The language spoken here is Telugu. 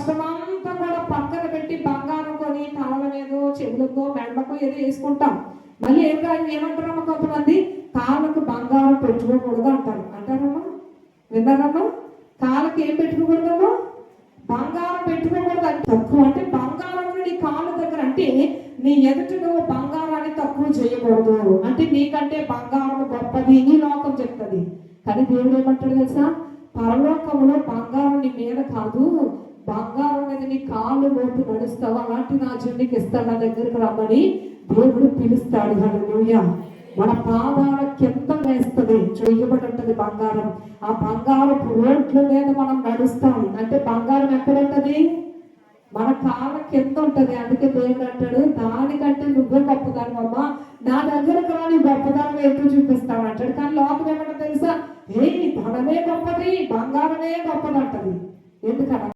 కష్టమంతా కూడా పక్కన పెట్టి బంగారం కొని తలల మీదో చెవులకో మెడలకో ఏదో వేసుకుంటాం. మళ్ళీ ఏమంటారమ్మా కొంతమంది, కాళ్ళకు బంగారం పెట్టుకోకూడదు అంటారు. అంటారమ్మా, విన్నారమ్మా? కాళ్ళకి ఏం పెట్టుకోకూడదమ్మా? బంగారం పెట్టుకోకూడదు. అది తక్కువ. అంటే బంగారం నీ కాళ్ళ దగ్గర అంటే నీ ఎదుట నువ్వు బంగారాన్ని తక్కువ చేయకూడదు. అంటే నీకంటే బంగారం గొప్పది ఈ లోకం చెప్తుంది. కానీ దేవుడు ఏమంటాడు తెలుసా? పరలోకంలో బంగారం నీ మీద కాదు, బంగారం మీద నీ కాళ్ళు మోపి నడుస్తావు, అలాంటి రాజ్యం నీకు ఇస్తాడు, నా దగ్గరికి రమ్మని దేవుడు పిలుస్తాడు. హల్లెలూయా. మన పాదాల కింద వేస్తుంది, చేయబడి ఉంటుంది బంగారం. ఆ బంగారపు రోడ్ల మీద మనం నడుస్తాం. అంటే బంగారం ఎక్కడ ఉంటుంది? మన కాళ్ళ కింద ఉంటుంది. అందుకే దేవుడు అంటాడు, దానికంటే నువ్వే గొప్పదాని అమ్మా, నా దగ్గరకు రాని గొప్పదాన్ని ఎక్కువ చూపిస్తాను అంటాడు. కానీ లోపల ఏమంటే తెలుసా? ధనమే గొప్పది, బంగారమే గొప్పది అంటది. ఎందుకన్నా